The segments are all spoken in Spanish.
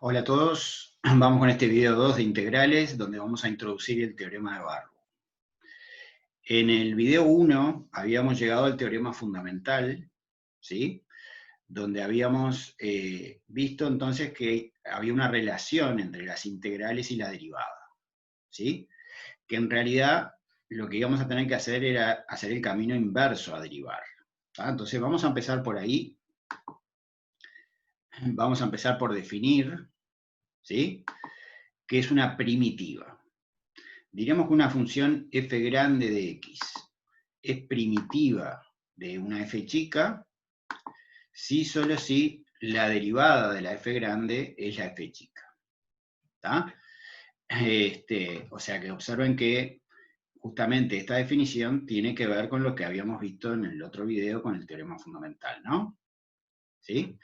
Hola a todos, vamos con este video 2 de integrales, donde vamos a introducir el teorema de Barrow. En el video 1 habíamos llegado al teorema fundamental, ¿sí? Donde habíamos visto entonces que había una relación entre las integrales y la derivada, ¿sí? Que en realidad lo que íbamos a tener que hacer era hacer el camino inverso a derivar, ¿tá? Entonces vamos a empezar por ahí, vamos a empezar por definir, ¿sí?, qué es una primitiva. Diremos que una función f grande de x es primitiva de una f chica si solo si la derivada de la f grande es la f chica. ¿Tá? O sea que observen que justamente esta definición tiene que ver con lo que habíamos visto en el otro video con el teorema fundamental, ¿no? ¿Sí?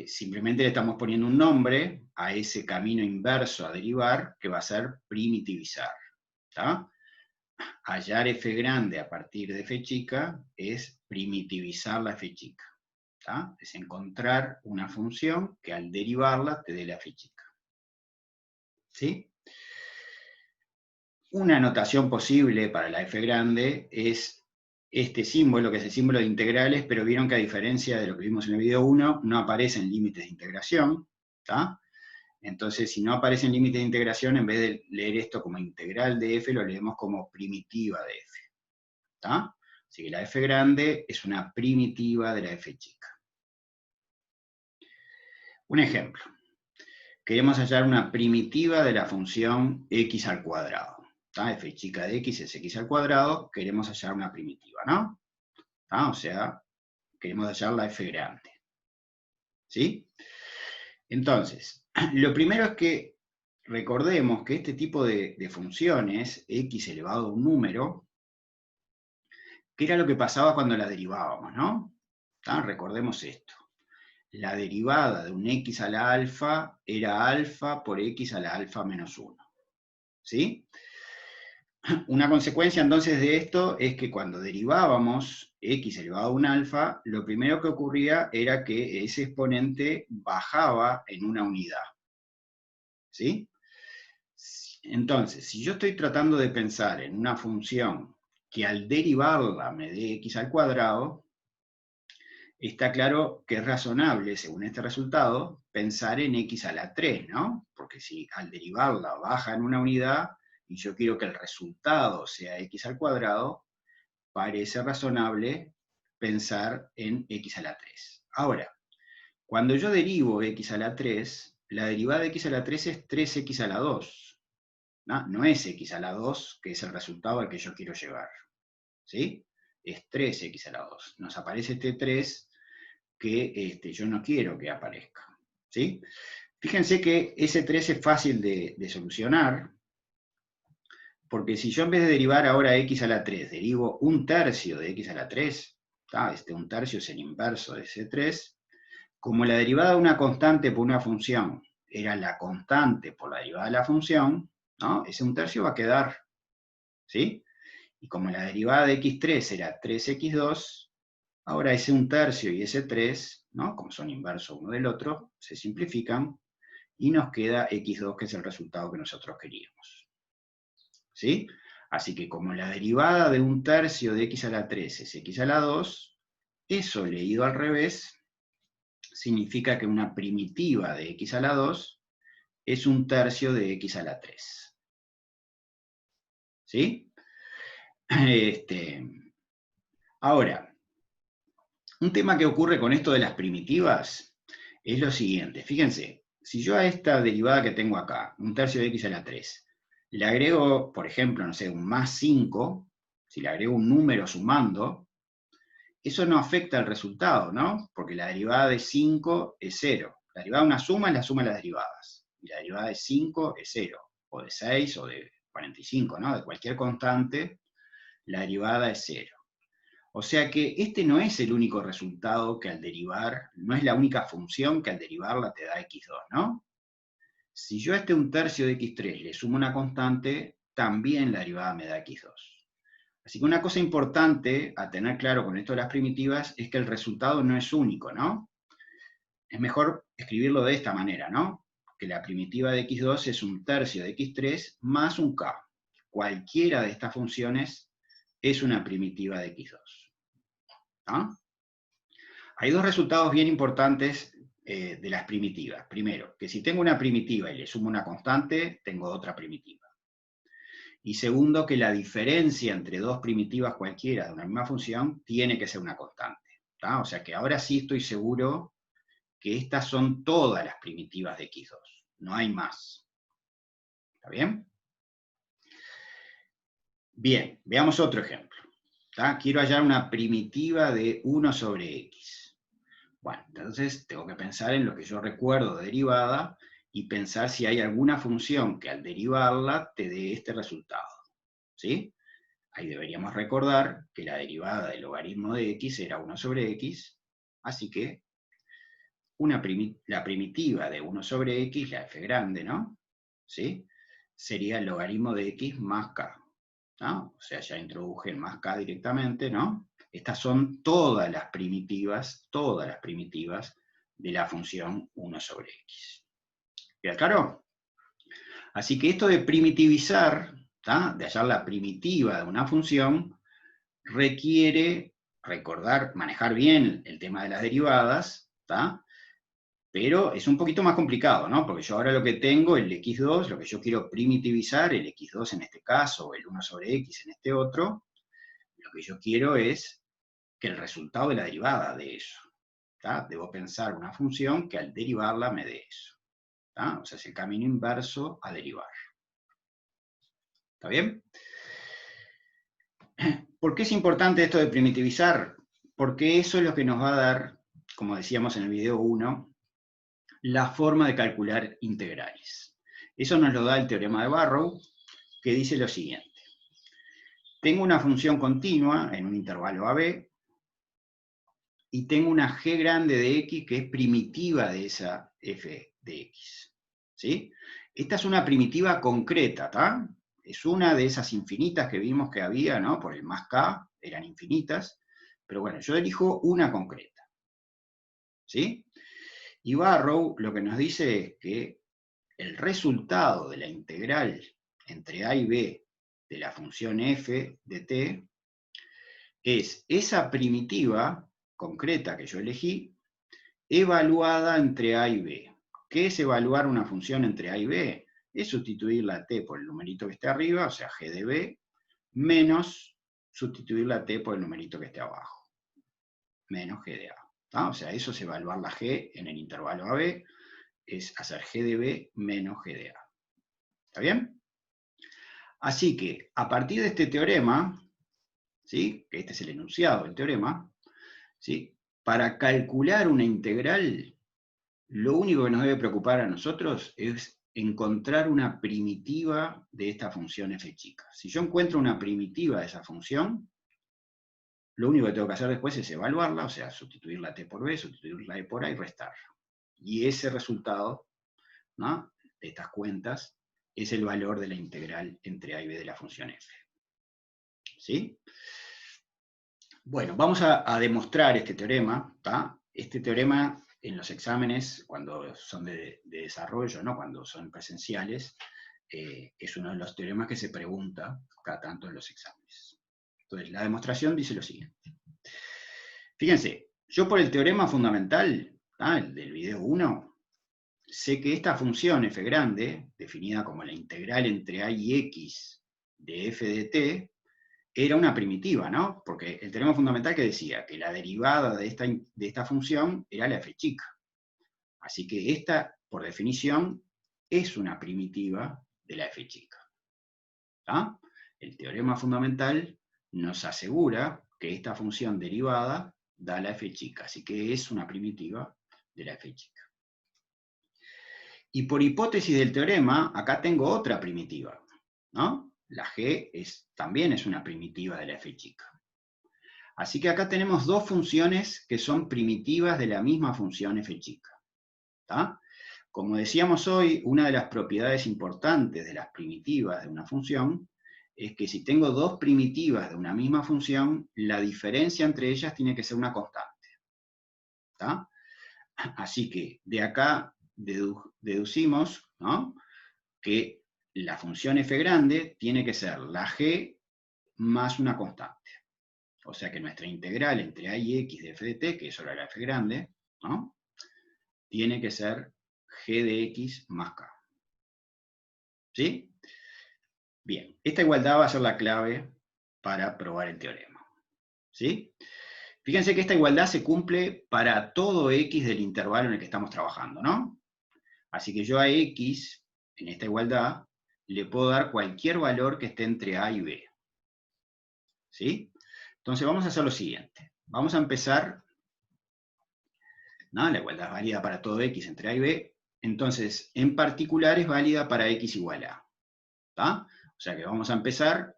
Simplemente le estamos poniendo un nombre a ese camino inverso a derivar que va a ser primitivizar. ¿Tá? Hallar f grande a partir de f chica es primitivizar la f chica. ¿Tá? Es encontrar una función que al derivarla te dé la f chica. ¿Sí? Una notación posible para la f grande es este símbolo, que es el símbolo de integrales, pero vieron que a diferencia de lo que vimos en el video 1, no aparecen límites de integración. ¿Tá? Entonces, si no aparecen límites de integración, en vez de leer esto como integral de f, lo leemos como primitiva de f. ¿Tá? Así que la f grande es una primitiva de la f chica. Un ejemplo. Queremos hallar una primitiva de la función x al cuadrado. ¿Tá? F chica de x es x al cuadrado, queremos hallar una primitiva, ¿no? ¿Tá? O sea, queremos hallar la f grande. ¿Sí? Entonces, lo primero es que recordemos que este tipo de funciones, x elevado a un número, ¿qué era lo que pasaba cuando la derivábamos, no? ¿Tá? Recordemos esto. La derivada de un x a la alfa era alfa por x a la alfa menos 1. ¿Sí? Una consecuencia entonces de esto es que cuando derivábamos x elevado a un alfa, lo primero que ocurría era que ese exponente bajaba en una unidad. ¿Sí? Entonces, si yo estoy tratando de pensar en una función que al derivarla me dé x al cuadrado, está claro que es razonable, según este resultado, pensar en x a la 3, ¿no? Porque si al derivarla baja en una unidad y yo quiero que el resultado sea x al cuadrado, parece razonable pensar en x a la 3. Ahora, cuando yo derivo x a la 3, la derivada de x a la 3 es 3x a la 2. No es x a la 2, que es el resultado al que yo quiero llegar. ¿Sí? Es 3x a la 2. Nos aparece este 3 que yo no quiero que aparezca. ¿Sí? Fíjense que ese 3 es fácil de solucionar, porque si yo en vez de derivar ahora x a la 3, derivo un tercio de x a la 3, un tercio es el inverso de ese 3, como la derivada de una constante por una función era la constante por la derivada de la función, ¿no? Ese un tercio va a quedar, ¿sí? Y como la derivada de x3 era 3x2, ahora ese un tercio y ese 3, ¿no? Como son inversos uno del otro, se simplifican y nos queda x2, que es el resultado que nosotros queríamos. ¿Sí? Así que como la derivada de un tercio de x a la 3 es x a la 2, eso leído al revés significa que una primitiva de x a la 2 es un tercio de x a la 3. ¿Sí? Ahora, un tema que ocurre con esto de las primitivas es lo siguiente. Fíjense, si yo a esta derivada que tengo acá, un tercio de x a la 3, le agrego, por ejemplo, no sé, un más 5, si le agrego un número sumando, eso no afecta al resultado, ¿no? Porque la derivada de 5 es 0. La derivada de una suma es la suma de las derivadas. Y la derivada de 5 es 0. O de 6 o de 45, ¿no? De cualquier constante, la derivada es 0. O sea que este no es el único resultado que al derivar, no es la única función que al derivarla te da x2, ¿no? Si yo a un tercio de x3 le sumo una constante, también la derivada me da x2. Así que una cosa importante a tener claro con esto de las primitivas es que el resultado no es único, ¿no? Es mejor escribirlo de esta manera, ¿no? Que la primitiva de x2 es 1/3 de x3 más un k. Cualquiera de estas funciones es una primitiva de x2. ¿Ah? Hay dos resultados bien importantes de las primitivas. Primero, que si tengo una primitiva y le sumo una constante, tengo otra primitiva. Y segundo, que la diferencia entre dos primitivas cualquiera de una misma función tiene que ser una constante. ¿Tá? O sea que ahora sí estoy seguro que estas son todas las primitivas de x2. No hay más. ¿Está bien? Bien, veamos otro ejemplo. ¿Tá? Quiero hallar una primitiva de 1 sobre x. Bueno, entonces tengo que pensar en lo que yo recuerdo de derivada y pensar si hay alguna función que al derivarla te dé este resultado. ¿Sí? Ahí deberíamos recordar que la derivada del logaritmo de x era 1 sobre x, así que la primitiva de 1 sobre x, la f grande, ¿no? ¿Sí? Sería el logaritmo de x más k. ¿No? O sea, ya introduje el más k directamente, ¿no? Estas son todas las primitivas de la función 1 sobre x. ¿Queda claro? Así que esto de primitivizar, ¿tá? De hallar la primitiva de una función, requiere recordar, manejar bien el tema de las derivadas, ¿tá? Pero es un poquito más complicado, ¿no? Porque yo ahora lo que tengo, el x2, lo que yo quiero primitivizar, el x2 en este caso, o el 1 sobre x en este otro, lo que yo quiero es que el resultado de la derivada de eso. ¿Tá? Debo pensar una función que al derivarla me dé eso. ¿Tá? O sea, es el camino inverso a derivar. ¿Está bien? ¿Por qué es importante esto de primitivizar? Porque eso es lo que nos va a dar, como decíamos en el video 1, la forma de calcular integrales. Eso nos lo da el teorema de Barrow, que dice lo siguiente. Tengo una función continua en un intervalo AB, y tengo una g grande de x que es primitiva de esa f de x. ¿Sí? Esta es una primitiva concreta, ¿tá? Es una de esas infinitas que vimos que había, ¿no? Por el más k, eran infinitas, pero bueno, yo elijo una concreta. ¿Sí? Y Barrow lo que nos dice es que el resultado de la integral entre a y b de la función f de t es esa primitiva concreta que yo elegí, evaluada entre a y b. ¿Qué es evaluar una función entre a y b? Es sustituir la t por el numerito que esté arriba, o sea, g de b, menos sustituir la t por el numerito que esté abajo, menos g de a. ¿Tá? O sea, eso es evaluar la g en el intervalo AB, es hacer g de b menos g de a. ¿Está bien? Así que, a partir de este teorema, ¿sí? Que este es el enunciado del teorema, ¿sí? Para calcular una integral, lo único que nos debe preocupar a nosotros es encontrar una primitiva de esta función f chica. Si yo encuentro una primitiva de esa función, lo único que tengo que hacer después es evaluarla, o sea, sustituir la t por b, sustituir la e por a y restarla. Y ese resultado, ¿no? De estas cuentas es el valor de la integral entre a y b de la función f. ¿Sí? Bueno, vamos a demostrar este teorema. ¿Tá? Este teorema en los exámenes, cuando son de desarrollo, ¿no? Cuando son presenciales, es uno de los teoremas que se pregunta cada tanto en los exámenes. Entonces, la demostración dice lo siguiente. Fíjense, yo por el teorema fundamental, ¿tá? El del video 1, sé que esta función f grande, definida como la integral entre a y x de f de t, era una primitiva, ¿no? Porque el teorema fundamental que decía que la derivada de esta función era la f chica. Así que esta, por definición, es una primitiva de la f chica. ¿Tá? El teorema fundamental nos asegura que esta función derivada da la f chica, así que es una primitiva de la f chica. Y por hipótesis del teorema, acá tengo otra primitiva, ¿no? La g también es una primitiva de la f chica. Así que acá tenemos dos funciones que son primitivas de la misma función f chica. ¿Tá? Como decíamos hoy, una de las propiedades importantes de las primitivas de una función es que si tengo dos primitivas de una misma función, la diferencia entre ellas tiene que ser una constante. ¿Tá? Así que de acá deducimos, ¿no?, que la función f grande tiene que ser la g más una constante. O sea que nuestra integral entre a y x de f de t, que eso era la f grande, ¿no?, tiene que ser g de x más k. ¿Sí? Bien, esta igualdad va a ser la clave para probar el teorema. ¿Sí? Fíjense que esta igualdad se cumple para todo x del intervalo en el que estamos trabajando, ¿no? Así que yo a x, en esta igualdad, le puedo dar cualquier valor que esté entre a y b. ¿Sí? Entonces vamos a hacer lo siguiente. Vamos a empezar, ¿no?, la igualdad es válida para todo x entre a y b, entonces en particular es válida para x igual a. ¿Está? O sea que vamos a empezar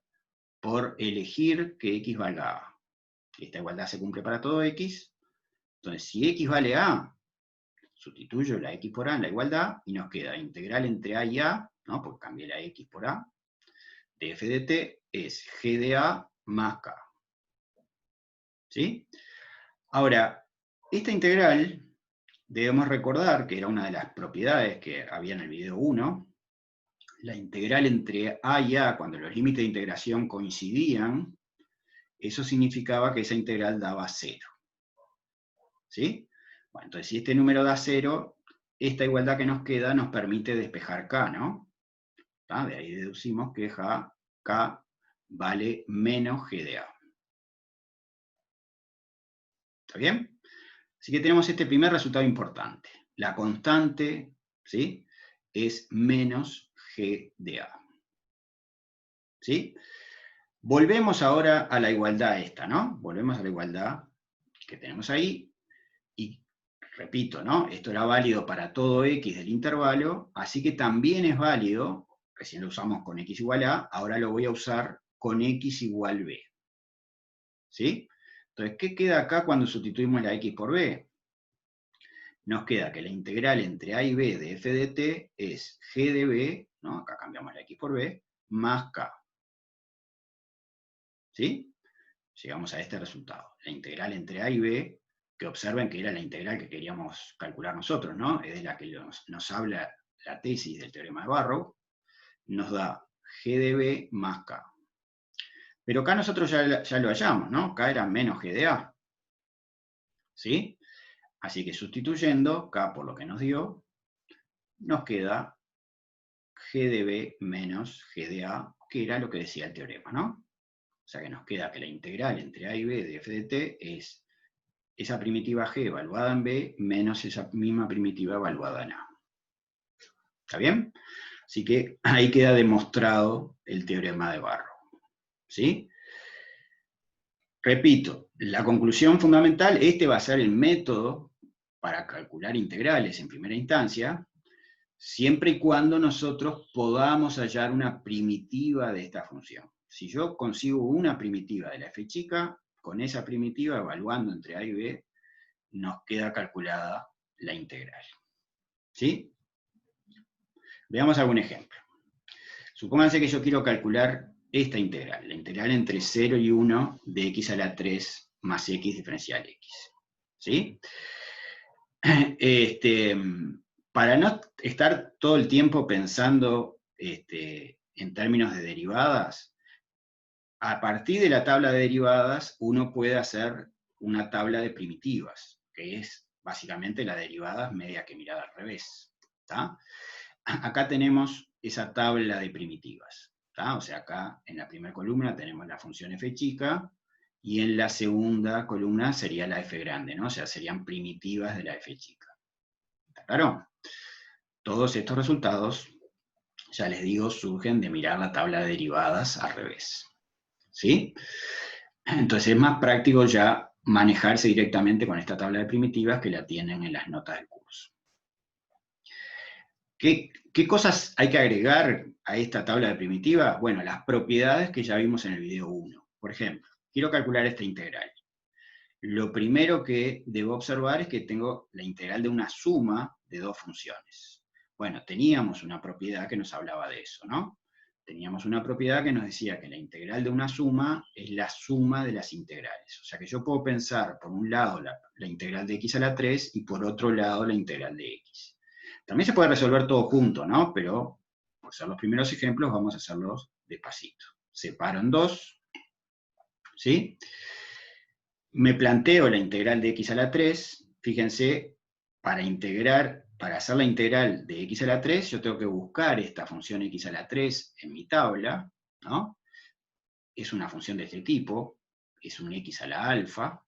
por elegir que x valga a. Esta igualdad se cumple para todo x, entonces si x vale a, sustituyo la x por a en la igualdad, y nos queda integral entre a y a, ¿no?, porque cambié la x por a, de f de t es g de a más k. ¿Sí? Ahora, esta integral, debemos recordar que era una de las propiedades que había en el video 1, la integral entre a y a, cuando los límites de integración coincidían, eso significaba que esa integral daba 0. ¿Sí? Bueno, entonces si este número da 0, esta igualdad que nos queda nos permite despejar k, ¿no? ¿Está? De ahí deducimos que k vale menos g de a. ¿Está bien? Así que tenemos este primer resultado importante. La constante, ¿sí?, es menos g de a. ¿Sí? Volvemos ahora a la igualdad esta, ¿no? Volvemos a la igualdad que tenemos ahí, y repito, ¿no?, esto era válido para todo x del intervalo, así que también es válido, recién lo usamos con x igual a, ahora lo voy a usar con x igual b. ¿Sí? Entonces, ¿qué queda acá cuando sustituimos la x por b? Nos queda que la integral entre a y b de f de t es g de b, ¿no?, acá cambiamos la x por b, más k. ¿Sí? Llegamos a este resultado. La integral entre a y b, que observen que era la integral que queríamos calcular nosotros, ¿no?, es de la que nos habla la tesis del teorema de Barrow, nos da g de b más k. Pero acá nosotros ya lo hallamos, ¿no? K era menos g de a. ¿Sí? Así que sustituyendo k por lo que nos dio, nos queda g de b menos g de a, que era lo que decía el teorema, ¿no? O sea que nos queda que la integral entre a y b de f de t es esa primitiva g evaluada en b menos esa misma primitiva evaluada en a. ¿Está bien? Así que ahí queda demostrado el teorema de Barrow. ¿Sí? Repito, la conclusión fundamental, este va a ser el método para calcular integrales en primera instancia, siempre y cuando nosotros podamos hallar una primitiva de esta función. Si yo consigo una primitiva de la f chica, con esa primitiva, evaluando entre a y b, nos queda calculada la integral. ¿Sí? Veamos algún ejemplo. Supónganse que yo quiero calcular esta integral, la integral entre 0 y 1 de x a la 3 más x diferencial x. ¿Sí? Para no estar todo el tiempo pensando en términos de derivadas, a partir de la tabla de derivadas uno puede hacer una tabla de primitivas, que es básicamente la derivada media que mirada al revés. ¿Tá? Acá tenemos esa tabla de primitivas. ¿Tá? O sea, acá en la primera columna tenemos la función f chica, y en la segunda columna sería la f grande, ¿no? O sea, serían primitivas de la f chica. ¿Está claro? Todos estos resultados, ya les digo, surgen de mirar la tabla de derivadas al revés. ¿Sí? Entonces es más práctico ya manejarse directamente con esta tabla de primitivas que la tienen en las notas del curso. ¿Qué cosas hay que agregar a esta tabla de primitivas? Bueno, las propiedades que ya vimos en el video 1. Por ejemplo, quiero calcular esta integral. Lo primero que debo observar es que tengo la integral de una suma de dos funciones. Bueno, teníamos una propiedad que nos hablaba de eso, ¿no? teníamos una propiedad que nos decía que la integral de una suma es la suma de las integrales. O sea que yo puedo pensar, por un lado, la integral de x a la 3, y por otro lado, la integral de x. También se puede resolver todo junto, ¿no? Pero, por ser los primeros ejemplos, vamos a hacerlos despacito. Separo en dos, ¿sí? Me planteo la integral de x a la 3, fíjense, para hacer la integral de x a la 3, yo tengo que buscar esta función x a la 3 en mi tabla, ¿no? Es una función de este tipo, es un x a la alfa,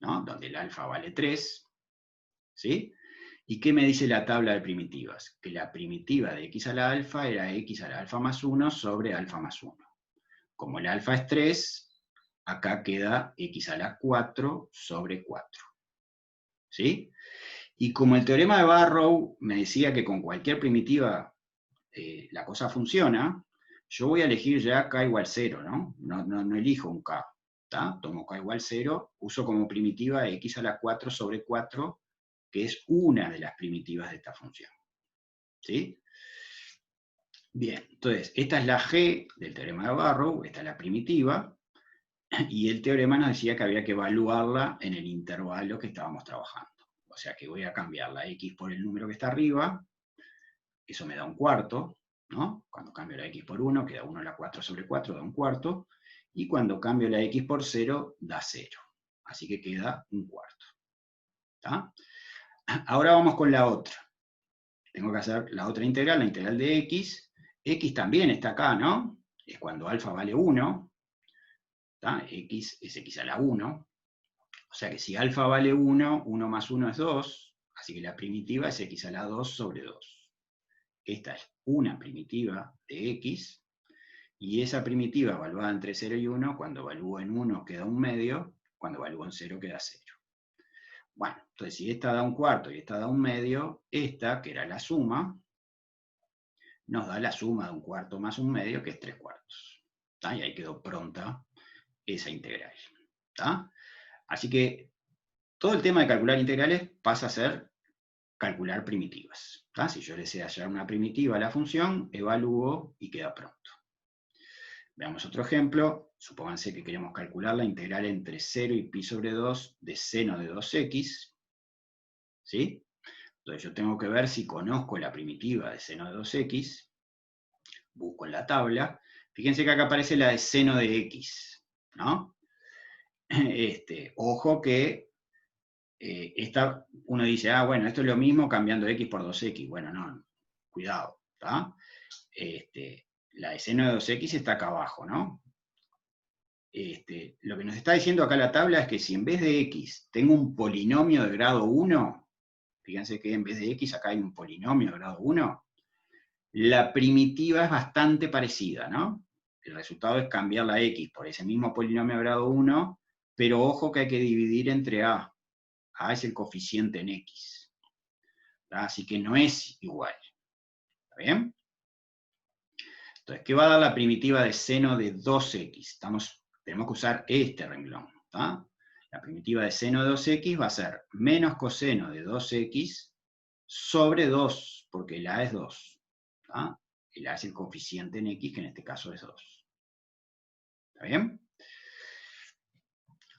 ¿no? Donde el alfa vale 3, ¿sí? ¿Y qué me dice la tabla de primitivas? Que la primitiva de x a la alfa era x a la alfa más 1 sobre alfa más 1. Como el alfa es 3, acá queda x a la 4 sobre 4. ¿Sí? Y como el teorema de Barrow me decía que con cualquier primitiva la cosa funciona, yo voy a elegir ya k igual 0, ¿no? No elijo un k, ¿tá? Tomo k igual 0, uso como primitiva x a la 4 sobre 4, que es una de las primitivas de esta función. ¿Sí? Bien, entonces, esta es la g del teorema de Barrow, esta es la primitiva, y el teorema nos decía que había que evaluarla en el intervalo que estábamos trabajando. O sea que voy a cambiar la x por el número que está arriba, eso me da un cuarto, ¿no? Cuando cambio la x por 1, queda 1 a la 4 sobre 4, da un cuarto, y cuando cambio la x por 0, da 0. Así que queda un cuarto. ¿Tá? Ahora vamos con la otra. Tengo que hacer la otra integral, la integral de x. X también está acá, ¿no? Es cuando alfa vale 1. ¿Tá? X es x a la 1. O sea que si alfa vale 1, 1 más 1 es 2. Así que la primitiva es x a la 2 sobre 2. Esta es una primitiva de x. Y esa primitiva evaluada entre 0 y 1, cuando evalúo en 1 queda un medio, cuando evalúo en 0 queda 0. Bueno, entonces si esta da un cuarto y esta da un medio, esta, que era la suma, nos da la suma de un cuarto más un medio, que es 3 cuartos. ¿Tá? Y ahí quedó pronta esa integral. ¿Tá? Así que todo el tema de calcular integrales pasa a ser calcular primitivas. ¿Tá? Si yo deseo hallar una primitiva a la función, evalúo y queda pronto. Veamos otro ejemplo. Supónganse que queremos calcular la integral entre 0 y pi sobre 2 de seno de 2x. ¿Sí? Entonces yo tengo que ver si conozco la primitiva de seno de 2x. Busco en la tabla. Fíjense que acá aparece la de seno de x, ¿no? Ojo que uno dice, bueno, esto es lo mismo cambiando x por 2x. Bueno, no, cuidado, ¿tá? La de seno de 2x está acá abajo, ¿no? Lo que nos está diciendo acá la tabla es que si en vez de x tengo un polinomio de grado 1, fíjense que en vez de x acá hay un polinomio de grado 1, la primitiva es bastante parecida, ¿no? El resultado es cambiar la x por ese mismo polinomio de grado 1, pero ojo que hay que dividir entre a. A es el coeficiente en x. ¿Tá? Así que no es igual. ¿Está bien? Entonces, ¿qué va a dar la primitiva de seno de 2x? Tenemos que usar este renglón. ¿Tá? La primitiva de seno de 2x va a ser menos coseno de 2x sobre 2, porque el a es 2. ¿Tá? El a es el coeficiente en x, que en este caso es 2. ¿Está bien?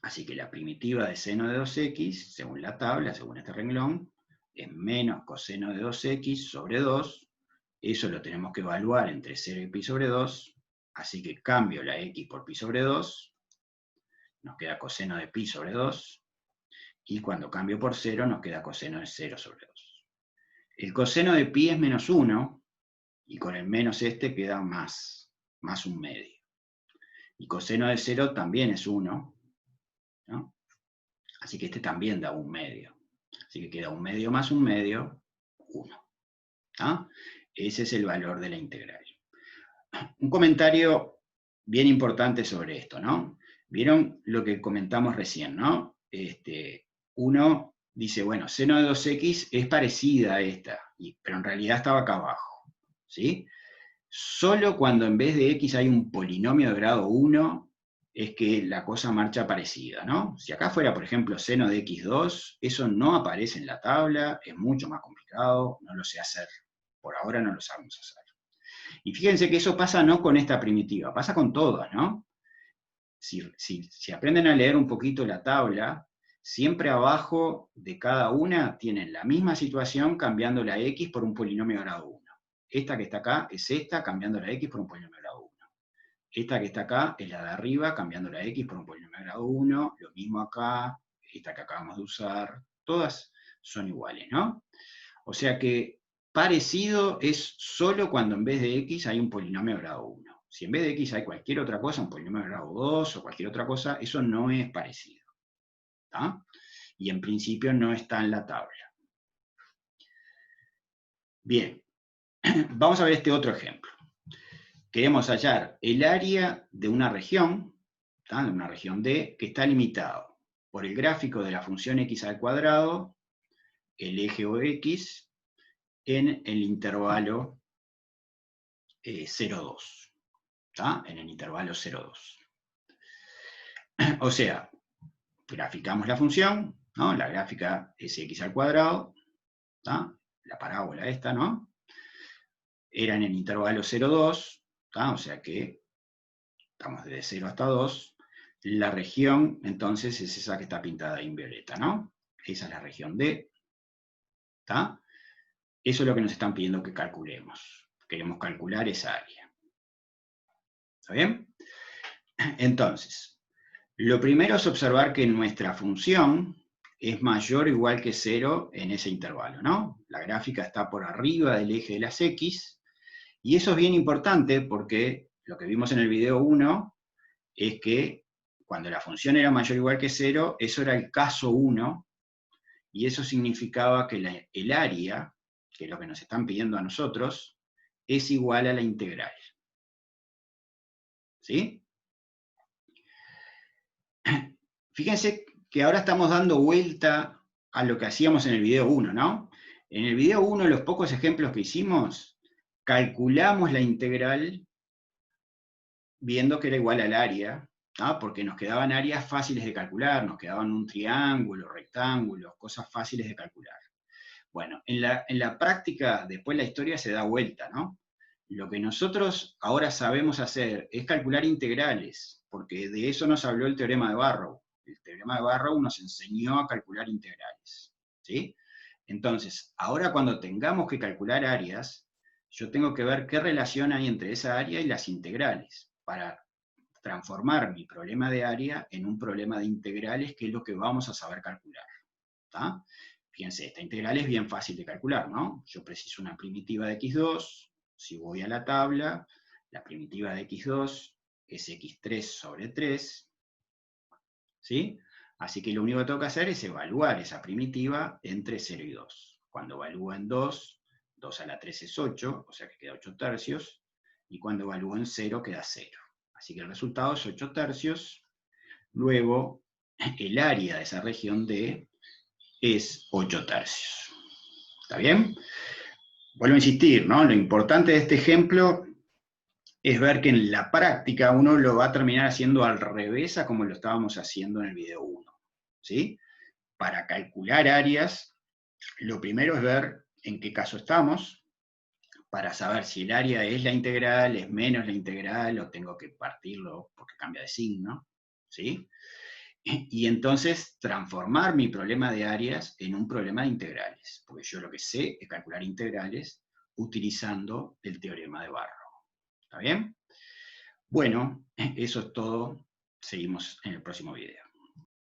Así que la primitiva de seno de 2x, según la tabla, según este renglón, es menos coseno de 2x sobre 2. Eso lo tenemos que evaluar entre 0 y pi sobre 2. Así que cambio la x por pi sobre 2. Nos queda coseno de pi sobre 2. Y cuando cambio por 0, nos queda coseno de 0 sobre 2. El coseno de pi es menos 1. Y con el menos queda más un medio. Y coseno de 0 también es 1. ¿No? Así que este también da un medio. Así que queda un medio más un medio, 1. ¿Ah? Ese es el valor de la integral. Un comentario bien importante sobre esto, ¿no? ¿Vieron lo que comentamos recién, no? Uno dice, bueno, seno de 2x es parecida a esta, pero en realidad estaba acá abajo, ¿sí? Solo cuando en vez de x hay un polinomio de grado 1, es que la cosa marcha parecida, ¿no? Si acá fuera, por ejemplo, seno de x2, eso no aparece en la tabla, es mucho más complicado, no lo sé hacer. Por ahora no lo sabemos hacer. Y fíjense que eso pasa no con esta primitiva, pasa con todas, ¿no? Si aprenden a leer un poquito la tabla, siempre abajo de cada una tienen la misma situación cambiando la x por un polinomio de grado 1. Esta que está acá es esta cambiando la x por un polinomio de grado 1. Esta que está acá es la de arriba cambiando la x por un polinomio de grado 1. Lo mismo acá, esta que acabamos de usar. Todas son iguales, ¿no? O sea que parecido es solo cuando en vez de x hay un polinomio de grado 1. Si en vez de x hay cualquier otra cosa, un polinomio de grado 2 o cualquier otra cosa, eso no es parecido. ¿Tá? Y en principio no está en la tabla. Bien, vamos a ver este otro ejemplo. Queremos hallar el área de una región, ¿tá? De una región D, que está limitado por el gráfico de la función x al cuadrado, el eje OX, en el intervalo 0,2. ¿Tá? En el intervalo 0,2. O sea, graficamos la función, ¿no? La gráfica es x al cuadrado, ¿tá? La parábola esta, ¿no? Era en el intervalo 0,2, ¿tá? O sea que estamos desde 0 hasta 2. La región, entonces, es esa que está pintada en violeta, ¿no? Esa es la región D, ¿tá? Eso es lo que nos están pidiendo que calculemos. Queremos calcular esa área. ¿Está bien? Entonces, lo primero es observar que nuestra función es mayor o igual que 0 en ese intervalo, ¿no? La gráfica está por arriba del eje de las X, y eso es bien importante porque lo que vimos en el video 1 es que cuando la función era mayor o igual que 0, eso era el caso 1, y eso significaba que el área, que es lo que nos están pidiendo a nosotros, es igual a la integral. ¿Sí? Fíjense que ahora estamos dando vuelta a lo que hacíamos en el video 1, ¿no? En el video 1, los pocos ejemplos que hicimos, calculamos la integral viendo que era igual al área, ¿no? Porque nos quedaban áreas fáciles de calcular, nos quedaban un triángulo, rectángulos, cosas fáciles de calcular. Bueno, en la práctica, después la historia se da vuelta, ¿no? Lo que nosotros ahora sabemos hacer es calcular integrales, porque de eso nos habló el teorema de Barrow. El teorema de Barrow nos enseñó a calcular integrales, ¿sí? Entonces, ahora cuando tengamos que calcular áreas, yo tengo que ver qué relación hay entre esa área y las integrales, para transformar mi problema de área en un problema de integrales, que es lo que vamos a saber calcular. ¿Tá? Fíjense, esta integral es bien fácil de calcular, ¿no? Yo preciso una primitiva de x2, si voy a la tabla, la primitiva de x2 es x3 sobre 3, ¿sí? Así que lo único que tengo que hacer es evaluar esa primitiva entre 0 y 2. Cuando evalúo en 2, 2 a la 3 es 8, o sea que queda 8 tercios, y cuando evalúo en 0 queda 0. Así que el resultado es 8 tercios. Luego, el área de esa región D es 8 tercios. ¿Está bien? Vuelvo a insistir, ¿no? Lo importante de este ejemplo es ver que en la práctica uno lo va a terminar haciendo al revés a como lo estábamos haciendo en el video 1. ¿Sí? Para calcular áreas, lo primero es ver en qué caso estamos, para saber si el área es la integral, es menos la integral, o tengo que partirlo porque cambia de signo, ¿sí? Y entonces transformar mi problema de áreas en un problema de integrales, porque yo lo que sé es calcular integrales utilizando el teorema de Barrow. ¿Está bien? Bueno, eso es todo. Seguimos en el próximo video.